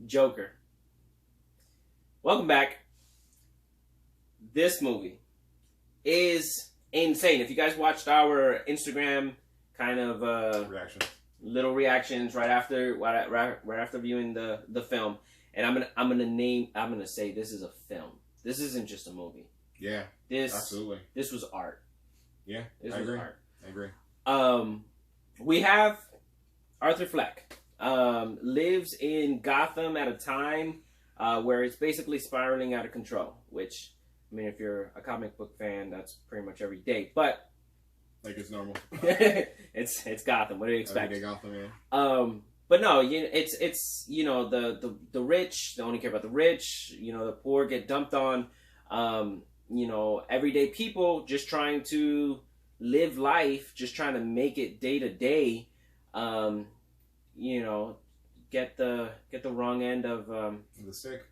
Joker. Welcome back. This movie is insane. If you guys watched our Instagram kind of little reactions right after viewing the film, and I'm gonna say this is a film. This isn't just a movie. Yeah. Absolutely. This was art. Yeah. I agree. We have Arthur Fleck. Lives in Gotham at a time where it's basically spiraling out of control, which, I mean, if you're a comic book fan, that's pretty much every day, but like it's normal. it's Gotham. What do you expect? Everyday Gotham, yeah. But no, it's the rich, they only care about the rich, the poor get dumped on, everyday people just trying to live life, just trying to make it day to day, get the wrong end of the stick.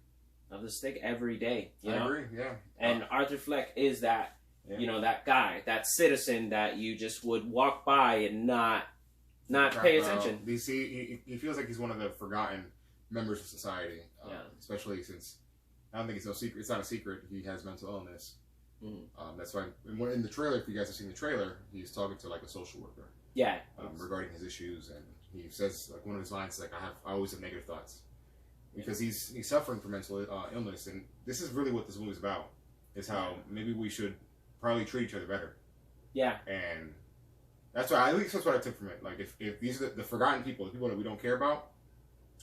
Of the stick every day. I agree, yeah. And Arthur Fleck is that, that guy, that citizen that you just would walk by and not pay attention. He feels like he's one of the forgotten members of society, especially since I don't think it's no secret. It's not a secret. He has mental illness. That's why in the trailer, if you guys have seen the trailer, he's talking to like a social worker. Yeah. Regarding his issues, and he says like one of his lines is like, I always have negative thoughts, because he's suffering from mental illness, and this is really what this movie is about. Is how maybe we should probably treat each other better. Yeah. And that's why at least that's what I took from it. Like if these are the forgotten people, the people that we don't care about,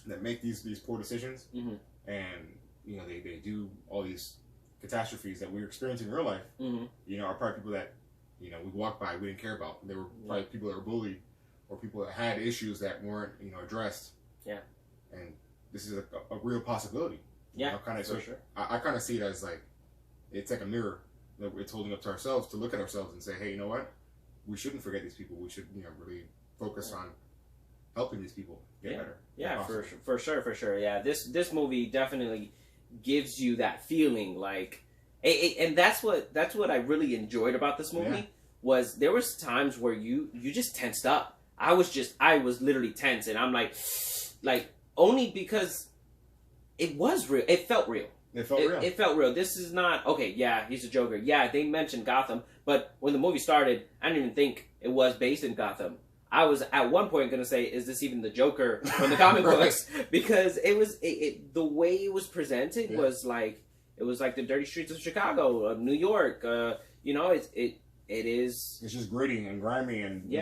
that make these poor decisions, and they do all these catastrophes that we're experiencing in real life, are probably people that we walked by, we didn't care about. They were probably people that were bullied, or people that had issues that weren't addressed. Yeah. And this is a real possibility. Yeah. For sure. I kind of see it as like it's like a mirror that it's holding up to ourselves to look at ourselves and say, hey, you know what? We shouldn't forget these people. We should really focus on helping these people get better. Yeah, for sure. Yeah, this movie definitely gives you that feeling, like, and that's what I really enjoyed about this movie. Yeah. Was there was times where you just tensed up. I was literally tense, and I'm like only because it was real. It felt real. It felt real. This is not okay. Yeah, he's a Joker. Yeah, they mentioned Gotham, but when the movie started, I didn't even think it was based in Gotham. I was at one point going to say, "Is this even the Joker from the comic books?" Because it was the way it was presented was like it was like the dirty streets of Chicago, New York. It is. It's just gritty and grimy and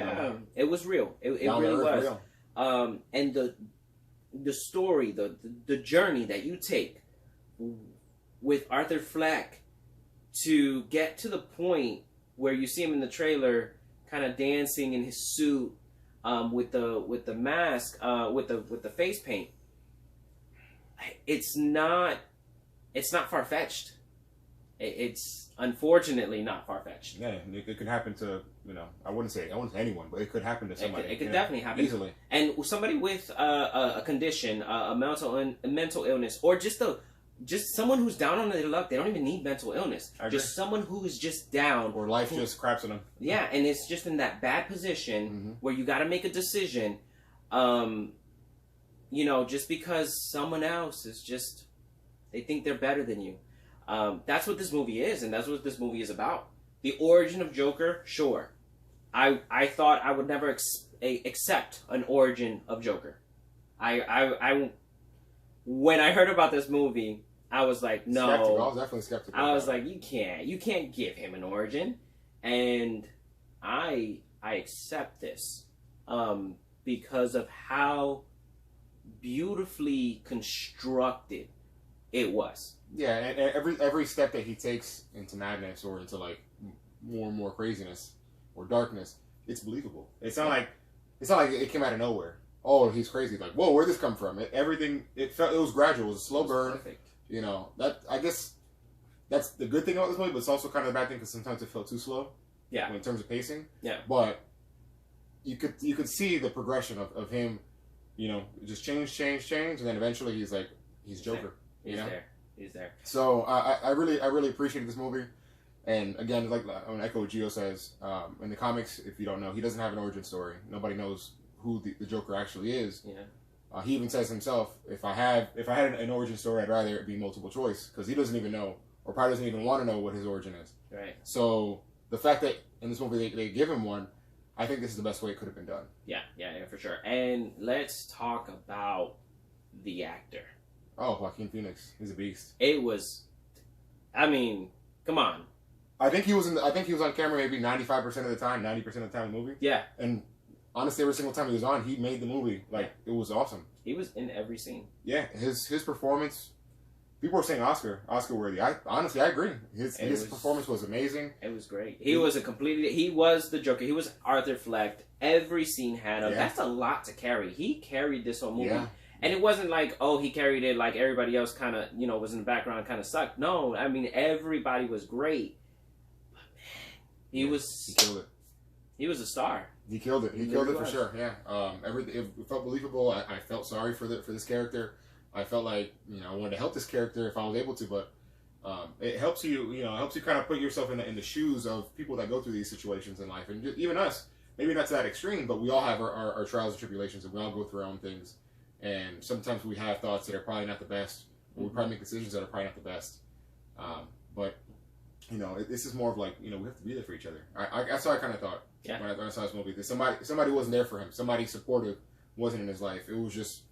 it was real. It really was. Real. And the story, the journey that you take with Arthur Fleck to get to the point where you see him in the trailer, kind of dancing in his suit, with the mask, with the face paint. It's not far-fetched. It's unfortunately not far-fetched. Yeah, it could happen to I wouldn't say anyone, but it could happen to somebody. It could definitely happen easily. And somebody with a condition, a mental illness, or just someone who's down on their luck. They don't even need mental illness. Just someone who is just down, or life just craps on them. Yeah, and it's just in that bad position where you got to make a decision. Just because someone else is just, they think they're better than you. That's what this movie is, and that's what this movie is about. The origin of Joker, sure. I thought I would never accept an origin of Joker. When I heard about this movie, I was like, no. Skeptical. I was definitely skeptical. I was like, you can't give him an origin, and I accept this because of how beautifully constructed it was. Yeah, and every step that he takes into madness or into like more and more craziness or darkness, it's believable. It's not like it came out of nowhere. Oh, he's crazy. Like, whoa, where'd this come from? It was gradual. It was a slow burn. Perfect. That I guess that's the good thing about this movie, but it's also kind of the bad thing because sometimes it felt too slow. Yeah. In terms of pacing. Yeah. But you could see the progression of him, just change, and then eventually he's Joker. He's there. So I really appreciated this movie, and again, like I want to echo what Gio says. In the comics, if you don't know, he doesn't have an origin story. Nobody knows who the Joker actually is. Yeah. He even says himself, if I had an origin story, I'd rather it be multiple choice, because he doesn't even know, or probably doesn't even want to know what his origin is. Right. So the fact that in this movie they give him one, I think this is the best way it could have been done. Yeah, for sure. And let's talk about the actor. Oh, Joaquin Phoenix, he's a beast. It was, I mean, come on. I think he was on camera maybe 95% of the time, 90% of the time in the movie. Yeah. And honestly, every single time he was on, he made the movie. Like, it was awesome. He was in every scene. Yeah, his performance. People were saying Oscar worthy. Honestly, I agree. His performance was amazing. It was great. He was the Joker. He was Arthur Fleck. Every scene had him. Yeah. That's a lot to carry. He carried this whole movie. Yeah. And it wasn't like, oh, he carried it like everybody else kind of, was in the background, kind of sucked. No, I mean, everybody was great. But man, he killed it. He was a star. He killed it. He killed it for sure. Yeah. It felt believable. I felt sorry for this character. I felt like I wanted to help this character if I was able to, but it helps you. It helps you kind of put yourself in the shoes of people that go through these situations in life, and even us. Maybe not to that extreme, but we all have our trials and tribulations, and we all go through our own things. And sometimes we have thoughts that are probably not the best, or we probably make decisions that are probably not the best. But this is more of like we have to be there for each other. That's how I kind of thought when I saw this movie. That somebody wasn't there for him. Somebody supportive wasn't in his life. It was just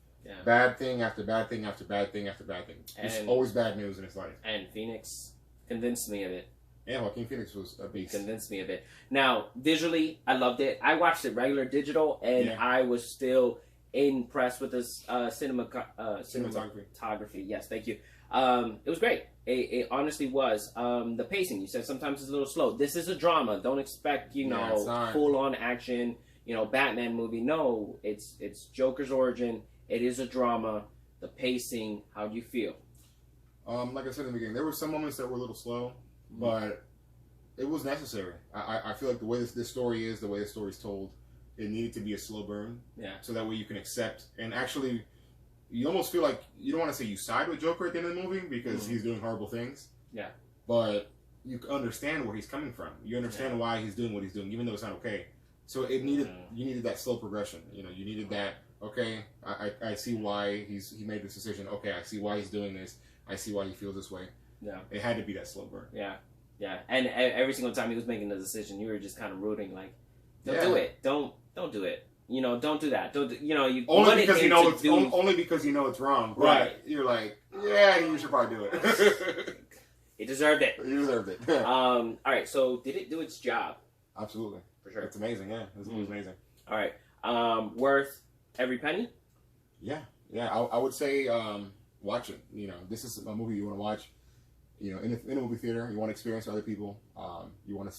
bad thing after bad thing after bad thing after bad thing. There's always bad news in his life. And Phoenix convinced me of it. Yeah, Joaquin Phoenix was a beast. Convinced me of it. Now, visually, I loved it. I watched it regular digital, and I was still impressed with this cinematography. Yes, thank you. It was great. It honestly was. The pacing, you said sometimes it's a little slow. This is a drama. Don't expect full on action. Batman movie. No, it's Joker's origin. It is a drama. The pacing. How do you feel? Like I said in the beginning, there were some moments that were a little slow, but it was necessary. I feel like the way this story is, the way the story's told, it needed to be a slow burn. Yeah. So that way you can accept, and actually, you almost feel like, you don't want to say you side with Joker at the end of the movie because he's doing horrible things. Yeah. But you understand where he's coming from. You understand why he's doing what he's doing, even though it's not okay. So you needed that slow progression. You needed that, okay, I see why he made this decision. Okay, I see why he's doing this. I see why he feels this way. Yeah. It had to be that slow burn. Yeah. Yeah. And every single time he was making the decision, you were just kind of rooting, like, don't do it. Don't do it. Don't do that. Don't you only because you know it's wrong. Right. You're like, yeah, you should probably do it. He deserved it. He deserved it. All right. So did it do its job? Absolutely. For sure. It's amazing. Yeah. This movie was amazing. All right. Worth every penny? Yeah. Yeah. I would say watch it. This is a movie you want to watch. In a movie theater, you want to experience other people. You want to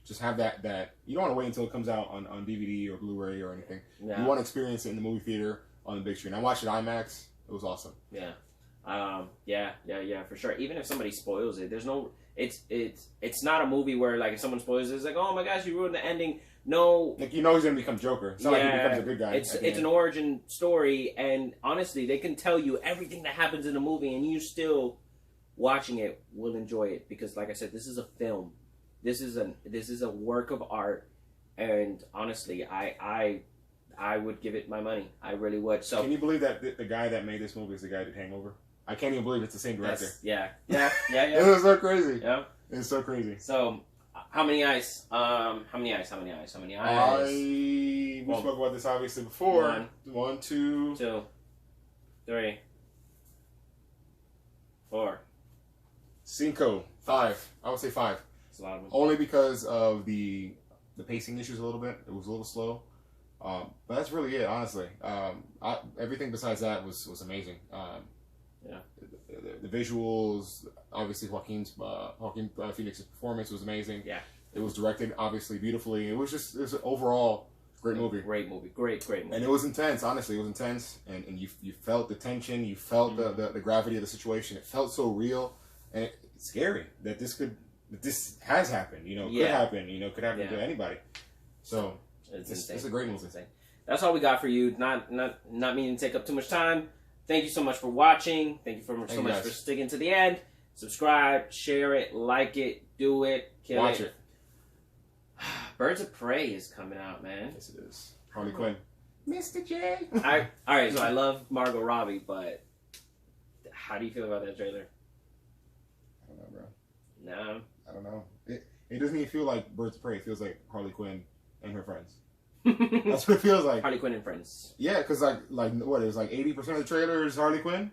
just have that you don't want to wait until it comes out on DVD or Blu-ray or anything. Yeah. You want to experience it in the movie theater on the big screen. I watched it IMAX. It was awesome. Yeah. Yeah, for sure. Even if somebody spoils it, there's no. It's not a movie where like if someone spoils it, it's like, oh my gosh, you ruined the ending. No, like he's gonna become Joker. It's not like he becomes a good guy. It's an origin story, and honestly, they can tell you everything that happens in the movie, and you still watching it will enjoy it because, like I said, this is a film. This is a work of art, and honestly, I would give it my money. I really would. So, can you believe that the guy that made this movie is the guy that did Hangover? I can't even believe it's the same director. Yeah. It was so crazy. Yeah, it's so crazy. So, how many eyes? How many eyes? We spoke about this obviously before. 1, 2, 3, 4, 5. I would say 5. That's a lot of them. Only because of the pacing issues a little bit. It was a little slow. But that's really it, honestly. Everything besides that was amazing. The visuals, obviously Joaquin Phoenix's performance was amazing. Yeah. It was directed, obviously, beautifully. It was an overall great movie. Great movie. Great movie. And it was intense, honestly. It was intense. And you felt the tension. You felt the gravity of the situation. It felt so real. And it's scary that this has happened. Could happen. Could happen to anybody. So it's a great movie. That's all we got for you. Not meaning to take up too much time. Thank you so much for watching. Thank you so much for sticking to the end. Subscribe, share it, like it, do it, kill Watch it. Birds of Prey is coming out, man. Yes, it is. Harley Quinn. Mr. J. All right, so I love Margot Robbie, but how do you feel about that trailer? I don't know, bro. No. I don't know. It doesn't even feel like Birds of Prey. It feels like Harley Quinn and her friends. That's what it feels like. Harley Quinn and friends. Yeah, because like what is like 80% of the trailer is Harley Quinn.